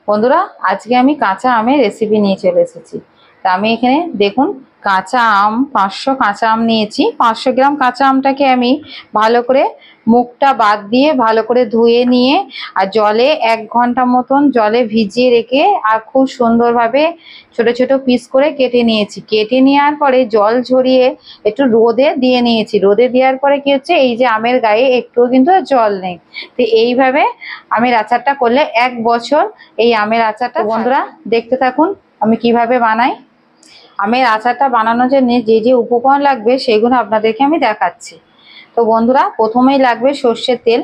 বন্ধুরা, আজকে আমি কাঁচা আমের রেসিপি নিয়ে চলে এসেছি। তা আমি এখানে দেখুন কাঁচা আম 500 কাঁচা আম নিয়েছি। 500 গ্রাম কাঁচা আমটাকে আমি ভালো করে মুখটা বাদ দিয়ে ভালো করে ধুয়ে নিয়ে আর জলে 1 ঘন্টা মতন জলে ভিজিয়ে রেখে আর খুব সুন্দরভাবে ছোট ছোট পিস করে কেটে নিয়েছি। কেটে নেওয়ার পরে জল ঝরিয়ে একটু রোদে দিয়ে নিয়েছি। রোদে দেওয়ার পরে কি হচ্ছে, এই যে আমের গায়ে একটুও কিন্তু জল নেই। তো এইভাবে আমের আচারটা করলে 1 বছর এই আমের আচারটা। বন্ধুরা দেখতে থাকুন আমি কিভাবে বানাই। আমের আচারটা বানানোর জন্য যে যে উপকরণ লাগবে সেগুলো আপনাদেরকে আমি দেখাচ্ছি। তো বন্ধুরা, প্রথমেই লাগবে সর্ষের তেল,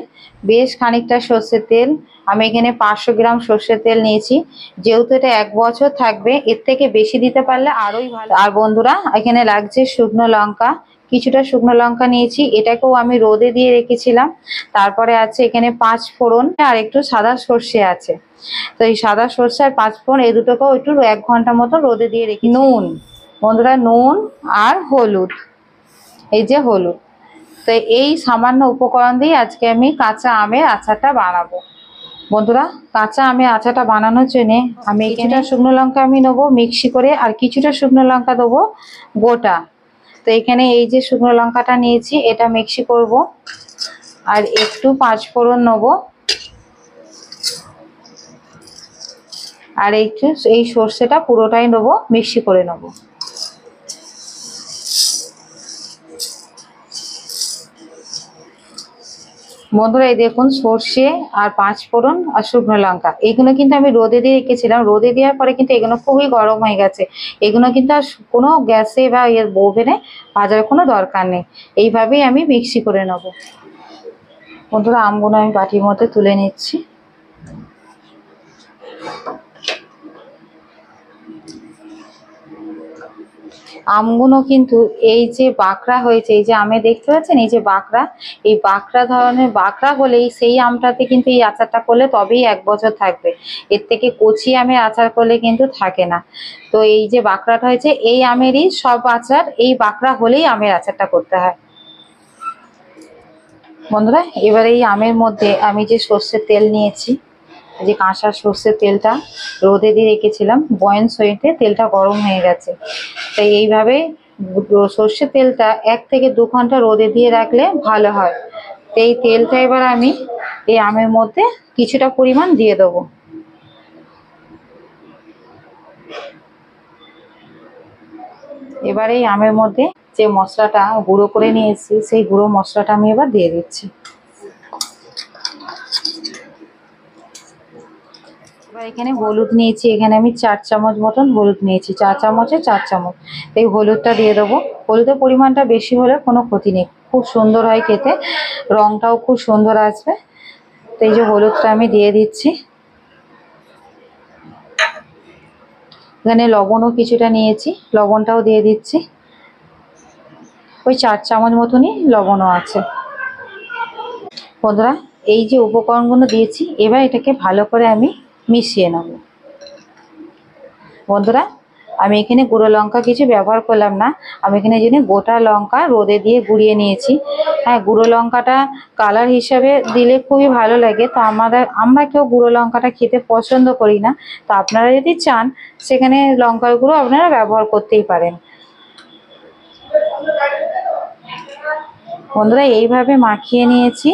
বেশ খানিকটা সর্ষের তেল। আমি এখানে 500 গ্রাম সর্ষের তেল নিয়েছি। যেহেতু এটা 1 বছর থাকবে, এর থেকে বেশি দিতে পারলে আরোই ভালো। আর বন্ধুরা, এখানে লাগছে শুকনো লঙ্কা, কিছুটা শুকনো লঙ্কা নিয়েছি, এটাকেও আমি রোদে দিয়ে রেখেছিলাম। তারপরে আছে এখানে 5 ফোড়ন আর একটু সাদা সর্ষে আছে। তো এই সাদা সর্ষে আর 5 ফোড়ন এই দুটোকেও একটু 1 ঘন্টা মতো রোদে দিয়ে রেখে। নুন বন্ধুরা, নুন আর হলুদ, এই যে হলুদ। তো এই সামান্য উপকরণ দিয়ে আজকে আমি কাঁচা আমের আচারটা বানাবো। বন্ধুরা, কাঁচা আমের আচারটা বানানোর জন্য আমি এখানে শুকনো লঙ্কা আমি নেবো মিক্সি করে, আর কিছুটা শুকনো লঙ্কা দেবো গোটা। তো এখানে এই যে শুকনো লঙ্কাটা নিয়েছি এটা মিক্সি করব, আর একটু 5 ফোড়ন নেবো, আর একটু এই সর্ষেটা পুরোটাই নেবো, মিক্সি করে নেবো। বন্ধুরা এই দেখুন সর্ষে আর 5 ফোড়ন আর শুকনো লঙ্কা এগুলো কিন্তু আমি রোদে দিয়ে রেখেছিলাম। রোদে দেওয়ার পরে কিন্তু এগুলো খুবই গরম হয়ে গেছে। এগুলো কিন্তু আর কোনো গ্যাসে বা এর ওভেনে ভাজার কোনো দরকার নেই। এইভাবেই আমি মিক্সি করে নেব। বন্ধুরা, আমগুলো আমি বাটির মধ্যে তুলে নিচ্ছি। আমগুলো কিন্তু এই যে বাঁকড়া হয়েছে, এই যে আমে দেখতে পাচ্ছেন এই যে বাঁকড়া, এই বাঁকড়া ধরনের বাঁকড়া হলেই সেই আমটাতে কিন্তু এই আচারটা করলে তবেই 1 বছর থাকবে। এর থেকে কচি আমের আচার করলে কিন্তু থাকে না। তো এই যে বাঁকড়াটা হয়েছে এই আমেরই সব আচার এই বাঁকড়া হলেই আমের আচারটা করতে হয়। বন্ধুরা, এবার এই আমের মধ্যে আমি যে সর্ষের তেল নিয়েছি, যে কাঁচা সর্ষের তেলটা রোদে দিয়ে রেখেছিলাম, বয়ন সইতে তেলটা গরম হয়ে গেছে। তাই এইভাবে সর্ষের তেলটা 1 থেকে 2 ঘন্টা রোদে দিয়ে রাখলে ভালো হয়। তো এই তেলটা এবার আমি এই আমের মধ্যে কিছুটা পরিমাণ দিয়ে দেবো। এবার এই আমের মধ্যে যে মশলাটা গুঁড়ো করে নিয়েছি সেই গুঁড়ো মশলাটা আমি এবার দিয়ে দিচ্ছি। এবার এখানে হলুদ নিয়েছি, এখানে আমি 4 চামচ মতন হলুদ নিয়েছি, 4 চামচে 4 চামচ। এই হলুদটা দিয়ে দেবো। হলুদের পরিমাণটা বেশি হলে কোনো ক্ষতি নেই, খুব সুন্দর হয় খেতে, রংটাও খুব সুন্দর আসবে। তো এই যে হলুদটা আমি দিয়ে দিচ্ছি। এখানে লবণও কিছুটা নিয়েছি, লবণটাও দিয়ে দিচ্ছি। ওই 4 চামচ মতনই লবণও আছে। বন্ধুরা, এই যে উপকরণগুলো দিয়েছি এবার এটাকে ভালো করে আমি মিশিয়ে নেব। বন্ধুরা, আমি এখানে গুঁড়ো লঙ্কা কিছু ব্যবহার করলাম না। আমি এখানে জন্য গোটা লঙ্কা রোদে দিয়ে গুঁড়িয়ে নিয়েছি। হ্যাঁ, গুঁড়ো লঙ্কাটা কালার হিসাবে দিলে খুবই ভালো লাগে। তো আমরা কেউ গুঁড়ো লঙ্কাটা খেতে পছন্দ করি না। তো আপনারা যদি চান সেখানে লঙ্কার গুঁড়ো আপনারা ব্যবহার করতেই পারেন। বন্ধুরা, এইভাবে মাখিয়ে নিয়েছি।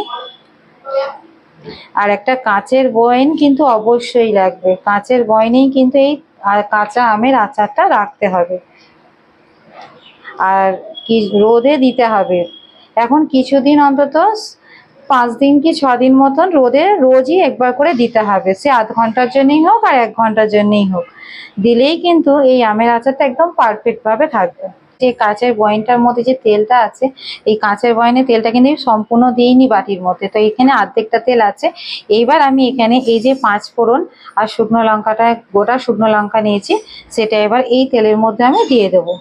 আর একটা কাঁচের বয়ন কিন্তু অবশ্যই লাগবে। কাঁচের বয়নেই কিন্তু এই কাঁচা আমের আচারটা রাখতে হবে, আর কি রোদে দিতে হবে। এখন কিছুদিন অন্তত 5 দিন কি 6 দিন মতন রোদে রোজই একবার করে দিতে হবে। সে আধ ঘন্টার জন্যই হোক আর 1 ঘন্টার জন্যই হোক, দিলেই কিন্তু এই আমের আচারটা একদম পারফেক্ট ভাবে থাকবে। যে কাঁচের বয়নটার মধ্যে যে তেলটা আছে, এই কাঁচের বয়নে তেলটা কিন্তু সম্পূর্ণ দিইনি বাটির মধ্যে, তো এখানে অর্ধেকটা তেল আছে। এইবার আমি এখানে এই যে 5 ফোড়ন আর শুকনো লঙ্কাটা, গোটা শুকনো লঙ্কা নিয়েছি, সেটা এবার এই তেলের মধ্যে আমি দিয়ে দেবো।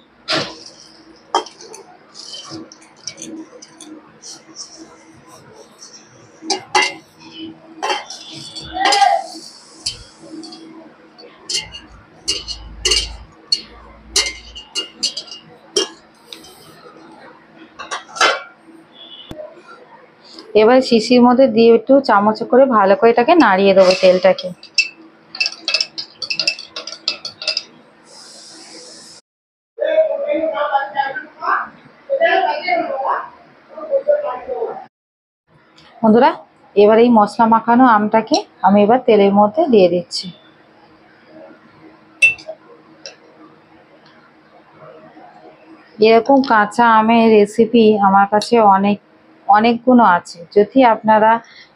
এবার শিশির মধ্যে দিয়ে একটু চামচ করে ভালো করে এটাকে নাড়িয়ে দেবো তেলটাকে। বন্ধুরা, এবার এই মশলা মাখানো আমটাকে আমি এবার তেলের মধ্যে দিয়ে দিচ্ছি। এরকম কাঁচা আমের রেসিপি আমার কাছে অনেকগুলো আছে। যদি আপনারা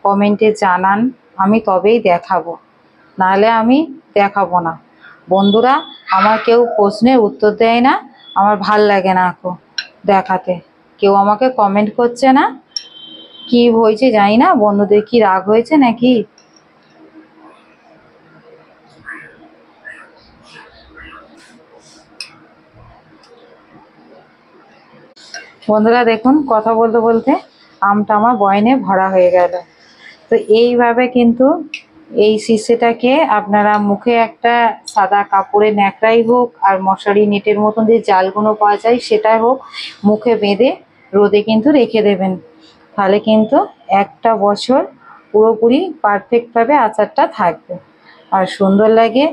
কমেন্টে জানান আমি তবেই দেখাবো, নাহলে আমি দেখাবো না। বন্ধুরা, আমার কেউ প্রশ্নের উত্তর দেয় না, আমার ভাল লাগে না এখন দেখাতে। কেউ আমাকে কমেন্ট করছে না, কি হয়েছে জানি না, বন্ধুদের কি রাগ হয়েছে নাকি। বন্ধুরা দেখুন, কথা বলতে বলতে আমটা আমার বয়নে ভরা হয়ে গেল। তো এইভাবে কিন্তু এই শিশিটাকে আপনারা মুখে একটা সাদা কাপড়ে ন্যাকড়াই হোক আর মশারি নেটের মতন যে জালগুলো পাওয়া যায় সেটাই হোক, মুখে বেঁধে রোদে কিন্তু রেখে দেবেন। তাহলে কিন্তু একটা বছর পুরোপুরি পারফেক্টভাবে আচারটা থাকবে। আর সুন্দর লাগে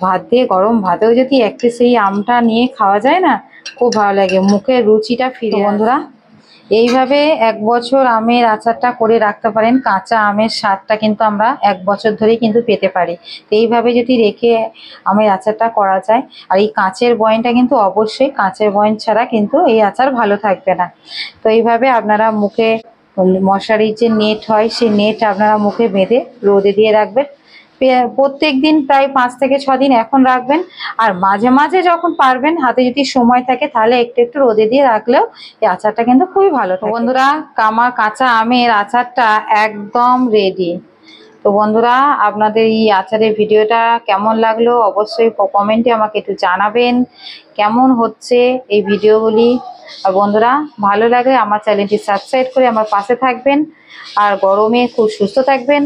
ভাত দিয়ে, গরম ভাতেও যদি একটু সেই আমটা নিয়ে খাওয়া যায় না, খুব ভালো লাগে, মুখের রুচিটা ফিরে। বন্ধুরা, এইভাবে 1 বছর আমের আচারটা করে রাখতে পারেন। কাঁচা আমের স্বাদটা কিন্তু আমরা 1 বছর ধরেই কিন্তু পেতে পারি। তো এইভাবে যদি রেখে আমের আচারটা করা যায়, আর এই কাঁচের বয়ামটা কিন্তু অবশ্যই, কাঁচের বয়াম ছাড়া কিন্তু এই আচার ভালো থাকবে না। তো এইভাবে আপনারা মুখে মশারির যে নেট হয় সেই নেট আপনারা মুখে বেঁধে রোদে দিয়ে রাখবেন। প্রত্যেক দিন প্রায় 5 থেকে 6 দিন এখন রাখবেন। আর মাঝে মাঝে যখন পারবেন, হাতে যদি সময় থাকে, তাহলে একটু একটু রোদে দিয়ে রাখলেও এই আচারটা কিন্তু খুবই ভালো থাকে। বন্ধুরা, আমার কাঁচা আমের আচারটা একদম রেডি। তো বন্ধুরা, আপনাদের এই আচারের ভিডিওটা কেমন লাগলো অবশ্যই কমেন্টে আমাকে একটু জানাবেন কেমন হচ্ছে এই ভিডিওগুলি। আর বন্ধুরা, ভালো লাগলে আমার চ্যানেলটি সাবস্ক্রাইব করে আমার পাশে থাকবেন। আর গরমে খুব সুস্থ থাকবেন।